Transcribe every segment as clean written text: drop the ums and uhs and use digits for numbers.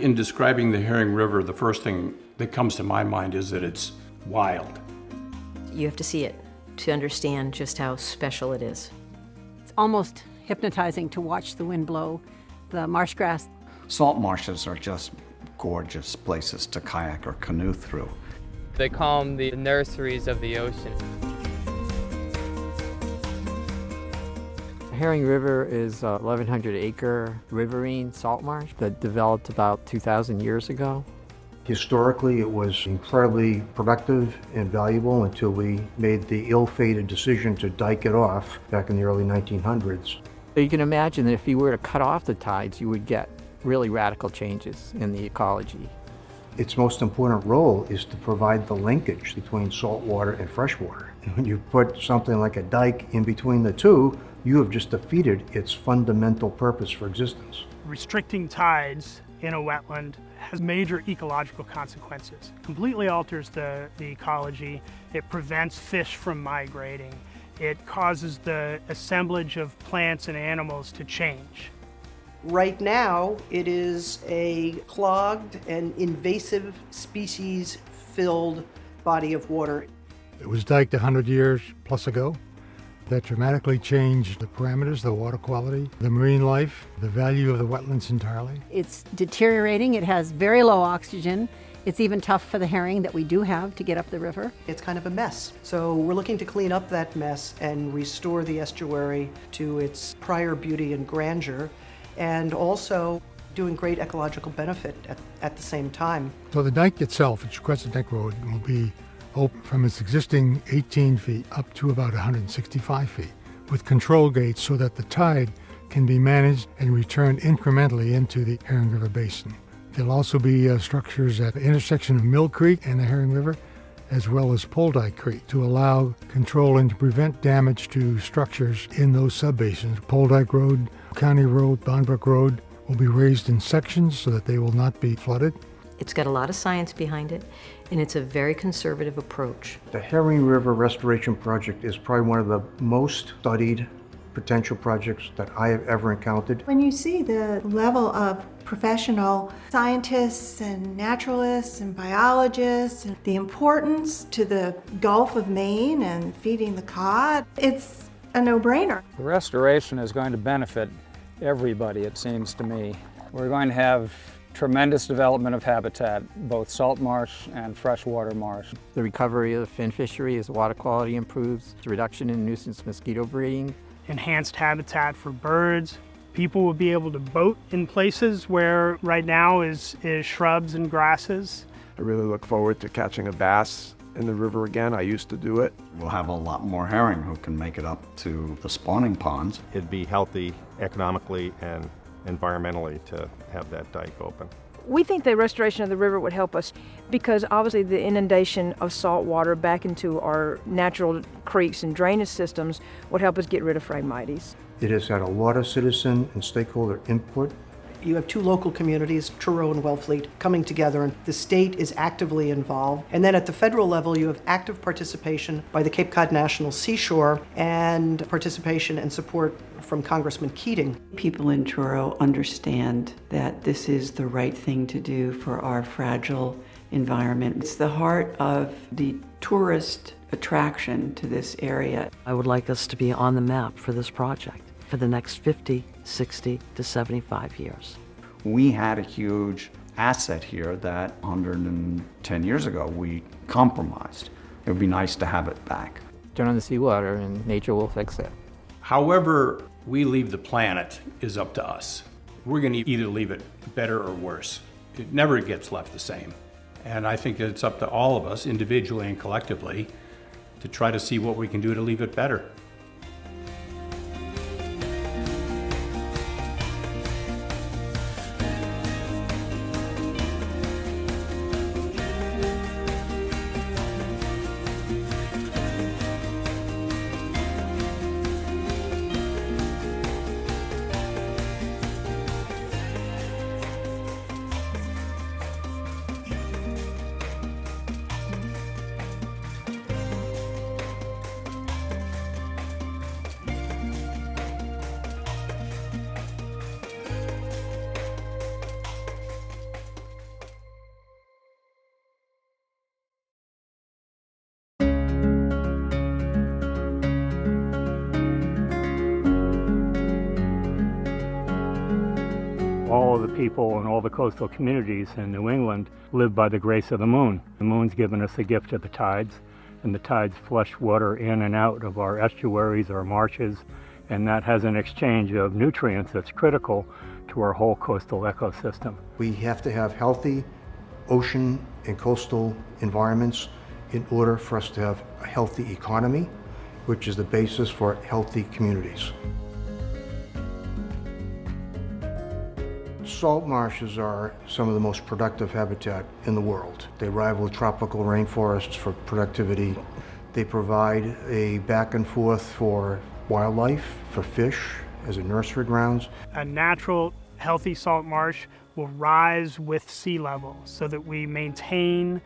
In describing the Herring River, the first thing that comes to my mind is that it's wild. You have to see it to understand just how special it is. It's almost hypnotizing to watch the wind blow, the marsh grass. Salt marshes are just gorgeous places to kayak or canoe through. They call them the nurseries of the ocean. Herring River is a 1,100-acre riverine salt marsh that developed about 2,000 years ago. Historically, it was incredibly productive and valuable until we made the ill-fated decision to dike it off back in the early 1900s. So you can imagine that if you were to cut off the tides, you would get really radical changes in the ecology. Its most important role is to provide the linkage between saltwater and freshwater. And when you put something like a dike in between the two, you have just defeated its fundamental purpose for existence. Restricting tides in a wetland has major ecological consequences. Completely alters the ecology. It prevents fish from migrating. It causes the assemblage of plants and animals to change. Right now, it is a clogged and invasive species-filled body of water. It was diked 100 years plus ago. That dramatically changed the parameters, the water quality, the marine life, the value of the wetlands entirely. It's deteriorating. It has very low oxygen. It's even tough for the herring that we do have to get up the river. It's kind of a mess. So we're looking to clean up that mess and restore the estuary to its prior beauty and grandeur, and also doing great ecological benefit at the same time. So the dike itself, its Crescent Neck Road, will be open from its existing 18 feet up to about 165 feet, with control gates so that the tide can be managed and returned incrementally into the Herring River Basin. There'll also be structures at the intersection of Mill Creek and the Herring River, as well as Poldike Creek, to allow control and to prevent damage to structures in those subbasins. Poldike Road, County Road, Bondbrook Road will be raised in sections so that they will not be flooded. It's got a lot of science behind it, and it's a very conservative approach. The Herring River Restoration Project is probably one of the most studied potential projects that I have ever encountered. When you see the level of professional scientists and naturalists and biologists and the importance to the Gulf of Maine and feeding the cod, it's a no-brainer. The restoration is going to benefit everybody, it seems to me. We're going to have tremendous development of habitat, both salt marsh and freshwater marsh. The recovery of the fin fishery as water quality improves, the reduction in nuisance mosquito breeding. Enhanced habitat for birds. People will be able to boat in places where right now is shrubs and grasses. I really look forward to catching a bass in the river again. I used to do it. We'll have a lot more herring who can make it up to the spawning ponds. It'd be healthy economically and environmentally to have that dike open. We think the restoration of the river would help us because obviously the inundation of salt water back into our natural creeks and drainage systems would help us get rid of Phragmites. It has had a lot of citizen and stakeholder input. You have two local communities, Truro and Wellfleet, coming together, and the state is actively involved. And then at the federal level, you have active participation by the Cape Cod National Seashore and participation and support from Congressman Keating. People in Truro understand that this is the right thing to do for our fragile environment. It's the heart of the tourist attraction to this area. I would like us to be on the map for this project for the next 50, 60 to 75 years. We had a huge asset here that 110 years ago we compromised. It would be nice to have it back. Turn on the seawater and nature will fix it. However we leave the planet is up to us. We're going to either leave it better or worse. It never gets left the same. And I think that it's up to all of us, individually and collectively, to try to see what we can do to leave it better. of the people and all the coastal communities in New England live by the grace of the moon. The moon's given us a gift of the tides, and the tides flush water in and out of our estuaries, our marshes, and that has an exchange of nutrients that's critical to our whole coastal ecosystem. We have to have healthy ocean and coastal environments in order for us to have a healthy economy, which is the basis for healthy communities. Salt marshes are some of the most productive habitat in the world. They rival tropical rainforests for productivity. They provide a back and forth for wildlife, for fish, as a nursery grounds. A natural, healthy salt marsh will rise with sea level so that we maintain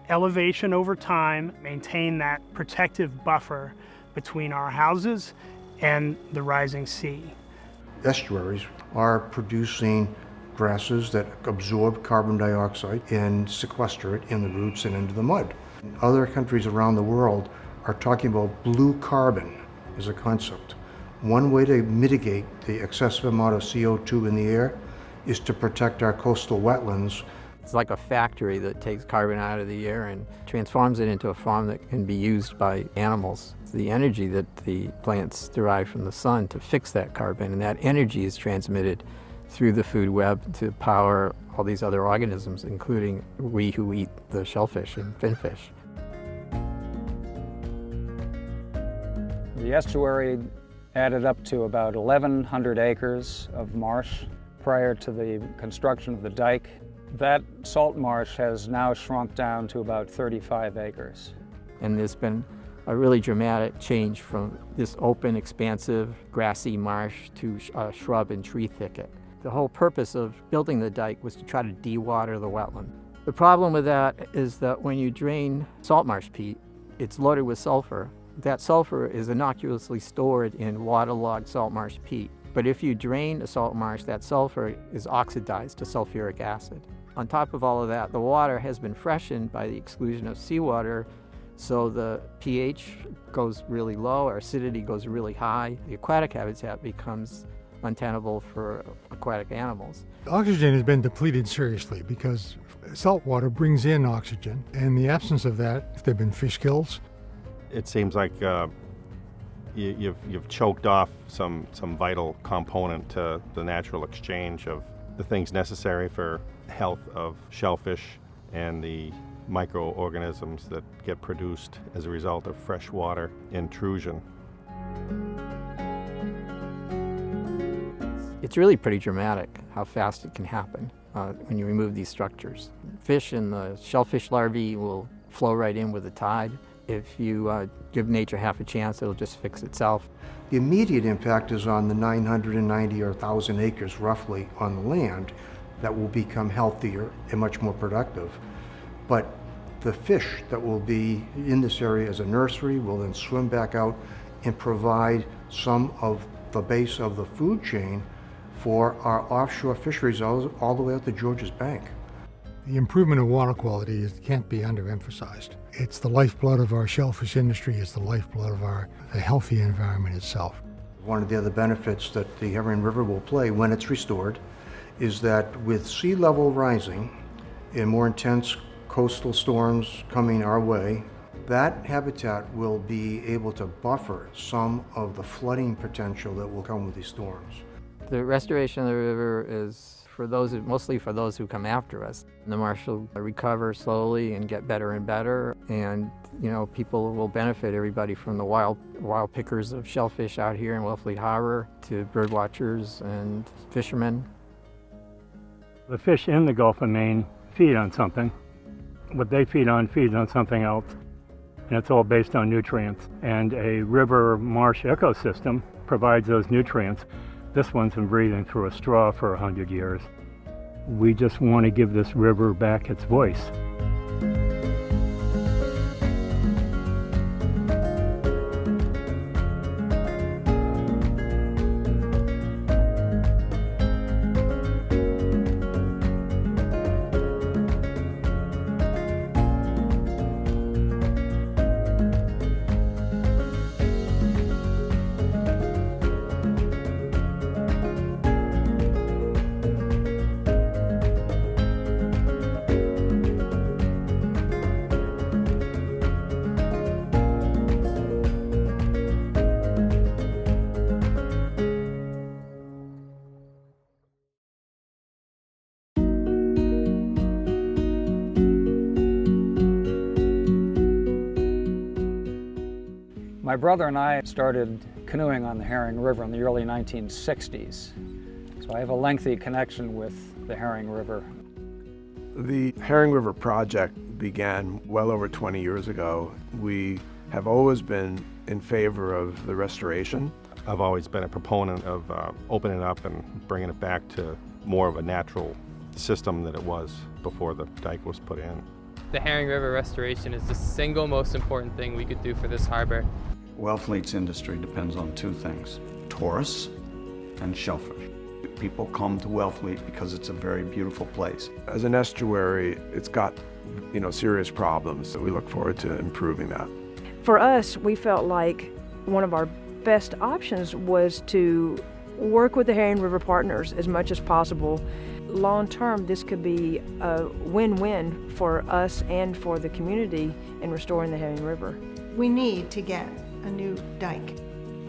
elevation over time, maintain that protective buffer between our houses and the rising sea. Estuaries are producing grasses that absorb carbon dioxide and sequester it in the roots and into the mud. Other countries around the world are talking about blue carbon as a concept. One way to mitigate the excessive amount of CO2 in the air is to protect our coastal wetlands. It's like a factory that takes carbon out of the air and transforms it into a farm that can be used by animals. It's the energy that the plants derive from the sun to fix that carbon, and that energy is transmitted through the food web to power all these other organisms, including we who eat the shellfish and finfish. The estuary added up to about 1,100 acres of marsh prior to the construction of the dike. That salt marsh has now shrunk down to about 35 acres. And there's been a really dramatic change from this open, expansive, grassy marsh to a shrub and tree thicket. The whole purpose of building the dike was to try to dewater the wetland. The problem with that is that when you drain salt marsh peat, it's loaded with sulfur. That sulfur is innocuously stored in waterlogged salt marsh peat. But if you drain a salt marsh, that sulfur is oxidized to sulfuric acid. On top of all of that, the water has been freshened by the exclusion of seawater, so the pH goes really low, our acidity goes really high. The aquatic habitat becomes untenable for aquatic animals. Oxygen has been depleted seriously because salt water brings in oxygen. And in the absence of that, there have been fish kills. It seems like you've choked off some vital component to the natural exchange of the things necessary for health of shellfish and the microorganisms that get produced as a result of freshwater intrusion. It's really pretty dramatic how fast it can happen when you remove these structures. Fish and the shellfish larvae will flow right in with the tide. If you give nature half a chance, it'll just fix itself. The immediate impact is on the 990 or 1,000 acres roughly on the land that will become healthier and much more productive. But the fish that will be in this area as a nursery will then swim back out and provide some of the base of the food chain for our offshore fisheries all the way out to Georges Bank. The improvement of water quality can't be underemphasized. It's the lifeblood of our shellfish industry. It's the lifeblood of the healthy environment itself. One of the other benefits that the Herring River will play when it's restored is that with sea level rising and more intense coastal storms coming our way, that habitat will be able to buffer some of the flooding potential that will come with these storms. The restoration of the river is mostly for those who come after us. The marsh will recover slowly and get better and better, and people will benefit, everybody from the wild pickers of shellfish out here in Wellfleet Harbor to bird watchers and fishermen. The fish in the Gulf of Maine feed on something. What they feeds on something else, and it's all based on nutrients. And a river marsh ecosystem provides those nutrients. This one's been breathing through a straw for 100 years. We just want to give this river back its voice. My brother and I started canoeing on the Herring River in the early 1960s, so I have a lengthy connection with the Herring River. The Herring River project began well over 20 years ago. We have always been in favor of the restoration. I've always been a proponent of opening it up and bringing it back to more of a natural system that it was before the dike was put in. The Herring River restoration is the single most important thing we could do for this harbor. Wellfleet's industry depends on two things: tourists and shellfish. People come to Wellfleet because it's a very beautiful place. As an estuary, it's got, serious problems, so we look forward to improving that. For us, we felt like one of our best options was to work with the Herring River partners as much as possible. Long term, this could be a win-win for us and for the community in restoring the Herring River. We need to get a new dike.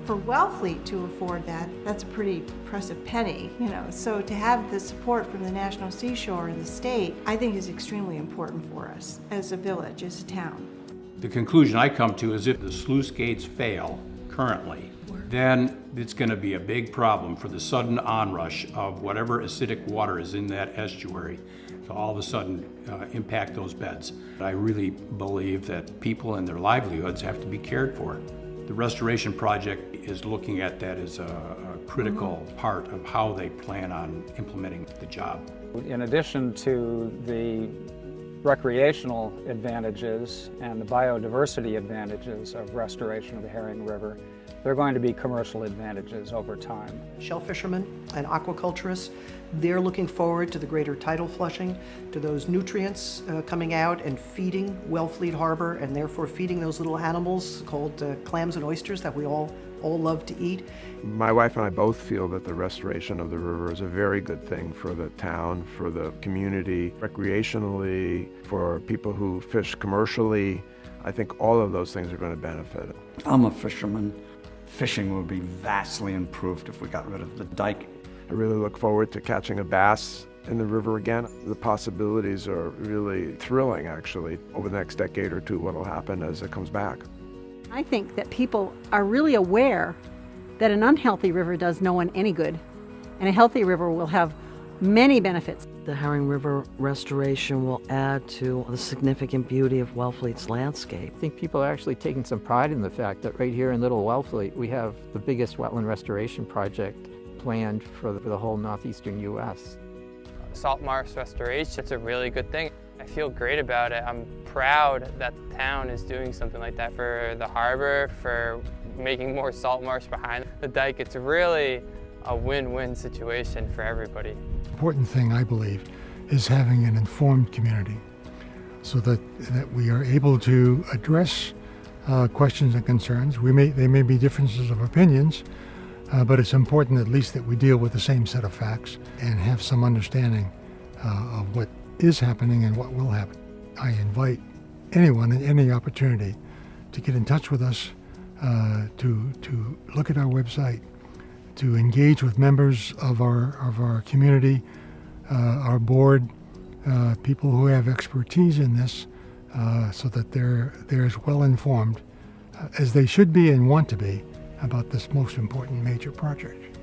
For Wellfleet to afford that, that's a pretty impressive penny, So to have the support from the National Seashore and the state, I think is extremely important for us as a village, as a town. The conclusion I come to is if the sluice gates fail currently, then it's going to be a big problem for the sudden onrush of whatever acidic water is in that estuary to all of a sudden impact those beds. I really believe that people and their livelihoods have to be cared for. The restoration project is looking at that as a critical part of how they plan on implementing the job. In addition to the recreational advantages and the biodiversity advantages of restoration of the Herring River, there are going to be commercial advantages over time. Shell fishermen and aquaculturists, they're looking forward to the greater tidal flushing, to those nutrients coming out and feeding Wellfleet Harbor, and therefore feeding those little animals called clams and oysters that we all love to eat. My wife and I both feel that the restoration of the river is a very good thing for the town, for the community, recreationally, for people who fish commercially. I think all of those things are going to benefit. I'm a fisherman. Fishing would be vastly improved if we got rid of the dike. I really look forward to catching a bass in the river again. The possibilities are really thrilling, actually, over the next decade or two, what will happen as it comes back. I think that people are really aware that an unhealthy river does no one any good, and a healthy river will have many benefits. The Herring River restoration will add to the significant beauty of Wellfleet's landscape. I think people are actually taking some pride in the fact that right here in Little Wellfleet, we have the biggest wetland restoration project planned for the whole northeastern U.S. Salt marsh restoration, it's a really good thing. I feel great about it. I'm proud that the town is doing something like that for the harbor, for making more salt marsh behind the dike. It's really a win-win situation for everybody. The important thing, I believe, is having an informed community so that we are able to address questions and concerns. There may be differences of opinions, but it's important at least that we deal with the same set of facts and have some understanding of what is happening and what will happen. I invite anyone at any opportunity to get in touch with us, to look at our website, to engage with members of our community, our board, people who have expertise in this, so that they're as well informed as they should be and want to be about this most important major project.